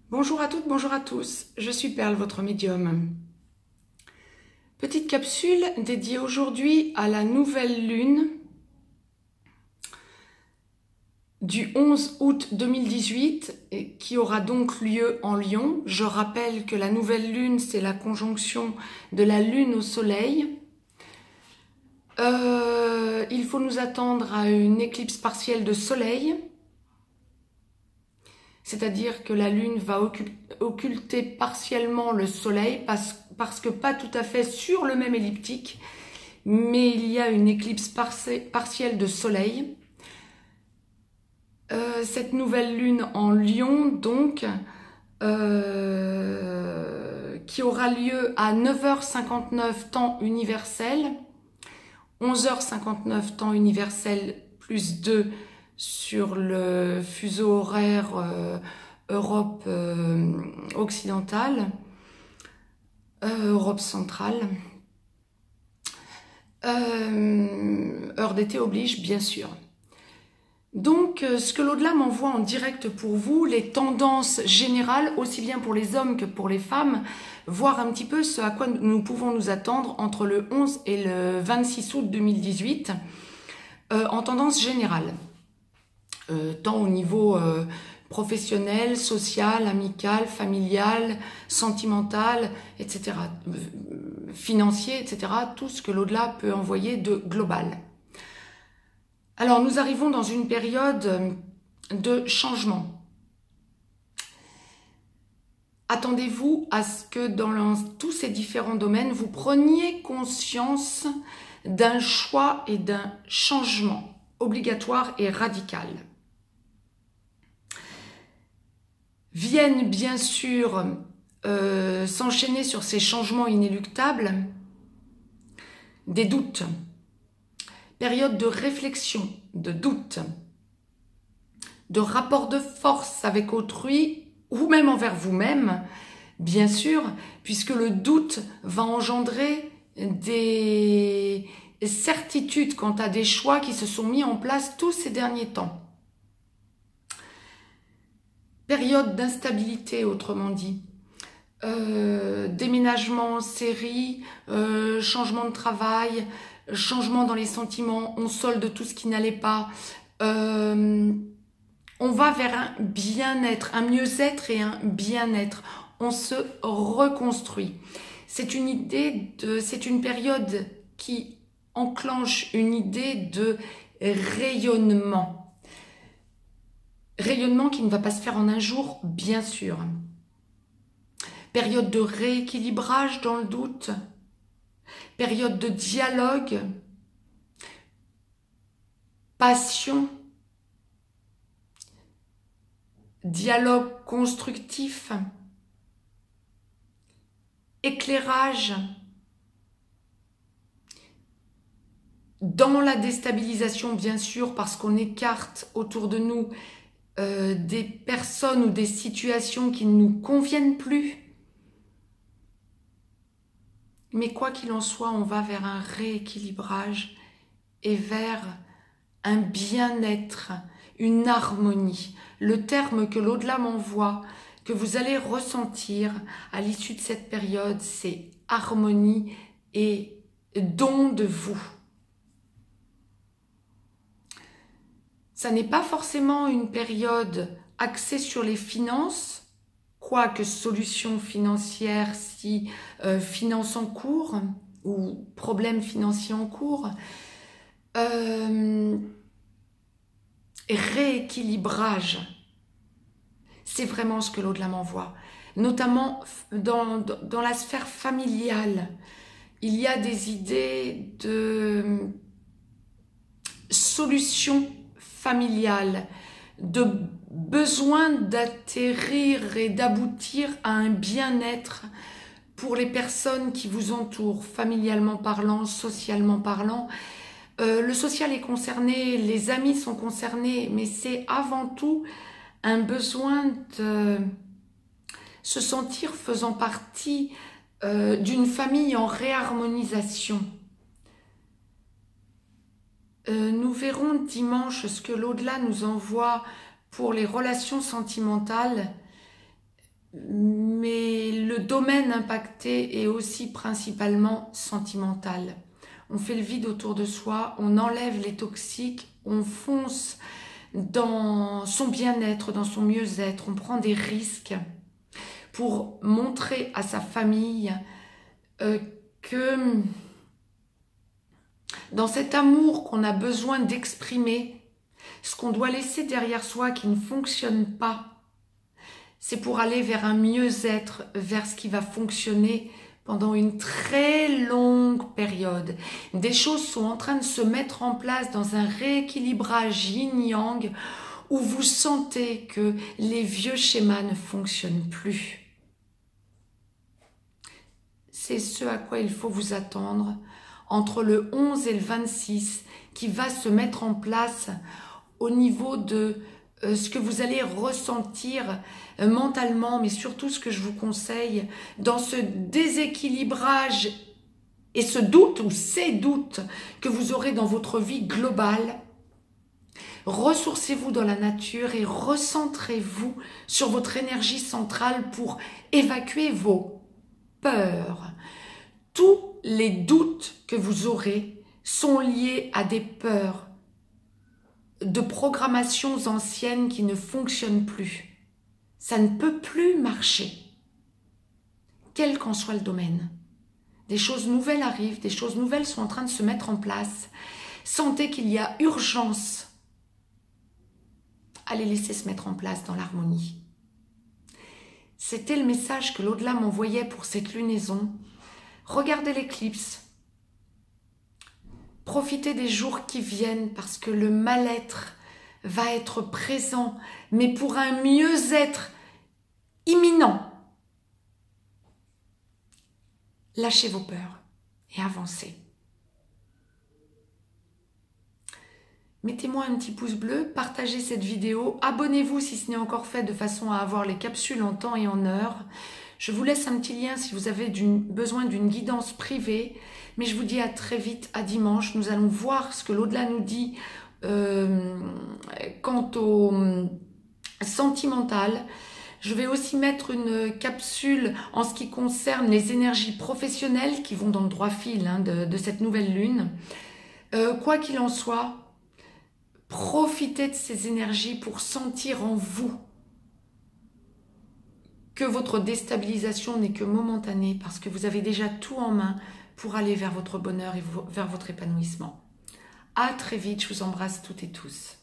Bonjour à toutes, bonjour à tous, je suis Perle, votre médium. Petite capsule dédiée aujourd'hui à la nouvelle lune du 11 août 2018 qui aura donc lieu en Lion. Je rappelle que la nouvelle lune, c'est la conjonction de la lune au soleil. Il faut nous attendre à une éclipse partielle de soleil. C'est-à-dire que la lune va occulter partiellement le soleil parce que pas tout à fait sur le même elliptique, mais il y a une éclipse partielle de soleil. Cette nouvelle lune en Lion, donc, qui aura lieu à 9h59 temps universel, 11h59 temps universel plus 2 sur le fuseau horaire Europe occidentale, Europe centrale. Heure d'été oblige, bien sûr. Donc, ce que l'au-delà m'envoie en direct pour vous, les tendances générales, aussi bien pour les hommes que pour les femmes, voir un petit peu ce à quoi nous pouvons nous attendre entre le 11 et le 26 août 2018, en tendance générale. Tant au niveau professionnel, social, amical, familial, sentimental, etc., financier, etc., tout ce que l'au-delà peut envoyer de global. Alors, nous arrivons dans une période de changement. Attendez-vous à ce que dans tous ces différents domaines, vous preniez conscience d'un choix et d'un changement obligatoire et radical. Viennent bien sûr s'enchaîner sur ces changements inéluctables des doutes, période de réflexion, de doute, de rapport de force avec autrui ou même envers vous-même, bien sûr, puisque le doute va engendrer des certitudes quant à des choix qui se sont mis en place tous ces derniers temps. Période d'instabilité, autrement dit. Déménagement en série, changement de travail, changement dans les sentiments, on solde tout ce qui n'allait pas. On va vers un bien-être, un mieux-être et un bien-être. On se reconstruit. C'est une période qui enclenche une idée de rayonnement. Rayonnement qui ne va pas se faire en un jour, bien sûr. Période de rééquilibrage dans le doute. Période de dialogue. Passion. Dialogue constructif. Éclairage. Dans la déstabilisation, bien sûr, parce qu'on écarte autour de nous des personnes ou des situations qui ne nous conviennent plus. Mais quoi qu'il en soit, on va vers un rééquilibrage et vers un bien-être, une harmonie. Le terme que l'au-delà m'envoie, que vous allez ressentir à l'issue de cette période, c'est harmonie et don de vous. Ça n'est pas forcément une période axée sur les finances, quoique solution financière si finance en cours ou problème financier en cours, rééquilibrage, c'est vraiment ce que l'au-delà m'envoie, notamment dans la sphère familiale. Il y a des idées de solutions familiales, de besoin d'atterrir et d'aboutir à un bien-être pour les personnes qui vous entourent, familialement parlant, socialement parlant. Le social est concerné, les amis sont concernés, mais c'est avant tout un besoin de se sentir faisant partie d'une famille en réharmonisation. Nous verrons dimanche ce que l'au-delà nous envoie pour les relations sentimentales Mais le domaine impacté est aussi principalement sentimental. On fait le vide autour de soi, on enlève les toxiques, on fonce dans son bien-être, dans son mieux-être, on prend des risques pour montrer à sa famille que dans cet amour qu'on a besoin d'exprimer, ce qu'on doit laisser derrière soi qui ne fonctionne pas, c'est pour aller vers un mieux-être, vers ce qui va fonctionner pendant une très longue période. Des choses sont en train de se mettre en place dans un rééquilibrage yin-yang où vous sentez que les vieux schémas ne fonctionnent plus. C'est ce à quoi il faut vous attendre entre le 11 et le 26 qui va se mettre en place au niveau de ce que vous allez ressentir mentalement, mais surtout ce que je vous conseille dans ce déséquilibrage et ce doute ou ces doutes que vous aurez dans votre vie globale. Ressourcez-vous dans la nature et recentrez-vous sur votre énergie centrale pour évacuer vos peurs. Tous les doutes que vous aurez sont liés à des peurs de programmations anciennes qui ne fonctionnent plus. Ça ne peut plus marcher, quel qu'en soit le domaine. Des choses nouvelles arrivent, des choses nouvelles sont en train de se mettre en place. Sentez qu'il y a urgence à les laisser se mettre en place dans l'harmonie. C'était le message que l'au-delà m'envoyait pour cette lunaison. Regardez l'éclipse. Profitez des jours qui viennent parce que le mal-être va être présent, mais pour un mieux-être imminent. Lâchez vos peurs et avancez. Mettez-moi un petit pouce bleu, partagez cette vidéo, abonnez-vous si ce n'est encore fait de façon à avoir les capsules en temps et en heure. Je vous laisse un petit lien si vous avez besoin d'une guidance privée. Mais je vous dis à très vite, à dimanche. Nous allons voir ce que l'au-delà nous dit quant au sentimental. Je vais aussi mettre une capsule en ce qui concerne les énergies professionnelles qui vont dans le droit fil de cette nouvelle lune. Quoi qu'il en soit, profitez de ces énergies pour sentir en vous que votre déstabilisation n'est que momentanée parce que vous avez déjà tout en main pour aller vers votre bonheur et vers votre épanouissement. À très vite, je vous embrasse toutes et tous.